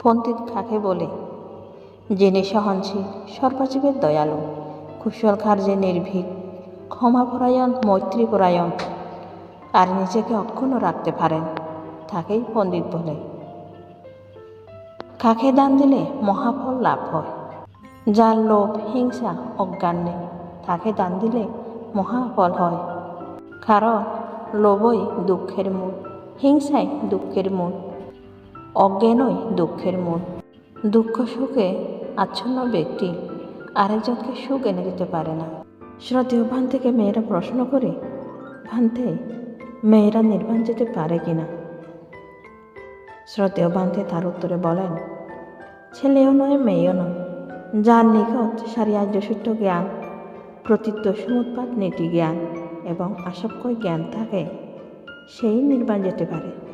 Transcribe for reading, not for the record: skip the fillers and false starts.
পণ্ডিত কাকে বলে? যিনি সহনশীল, সর্বজীবের দয়ালু, কুশল কার্যে নির্ভীক, ক্ষমাপরায়ণ, মৈত্রীপরায়ণ আর নিজেকে অক্ষুণ্ণ রাখতে পারেন, তাকেই পণ্ডিত বলে। কাকে দান দিলে মহাফল লাভ হয়? যার লোভ, হিংসা, অজ্ঞান নেই, তাকে দান দিলে মহাফল হয়। কারণ লোভই দুঃখের মূল, হিংসাই দুঃখের মূল, অজ্ঞানই দুঃখের মূল। দুঃখ সুখে আচ্ছন্ন ব্যক্তি আরেকজনকে সুখ এনে দিতে পারে না। শ্রদ্ধেয় ভান থেকে মেয়েরা প্রশ্ন করে, ভান্তে মেয়েরা নির্বাণ যেতে পারে কিনা? শ্রদ্ধেয় ভান্তে তার উত্তরে বলেন, ছেলেও নয়, মেয়েও নয়, যার নিকট সারিয়ার্যসূত্র জ্ঞান, প্রতীত্য সমুৎপাত নীতি জ্ঞান এবং আসক্কই জ্ঞান থাকে, সেই নির্বাণ যেতে পারে।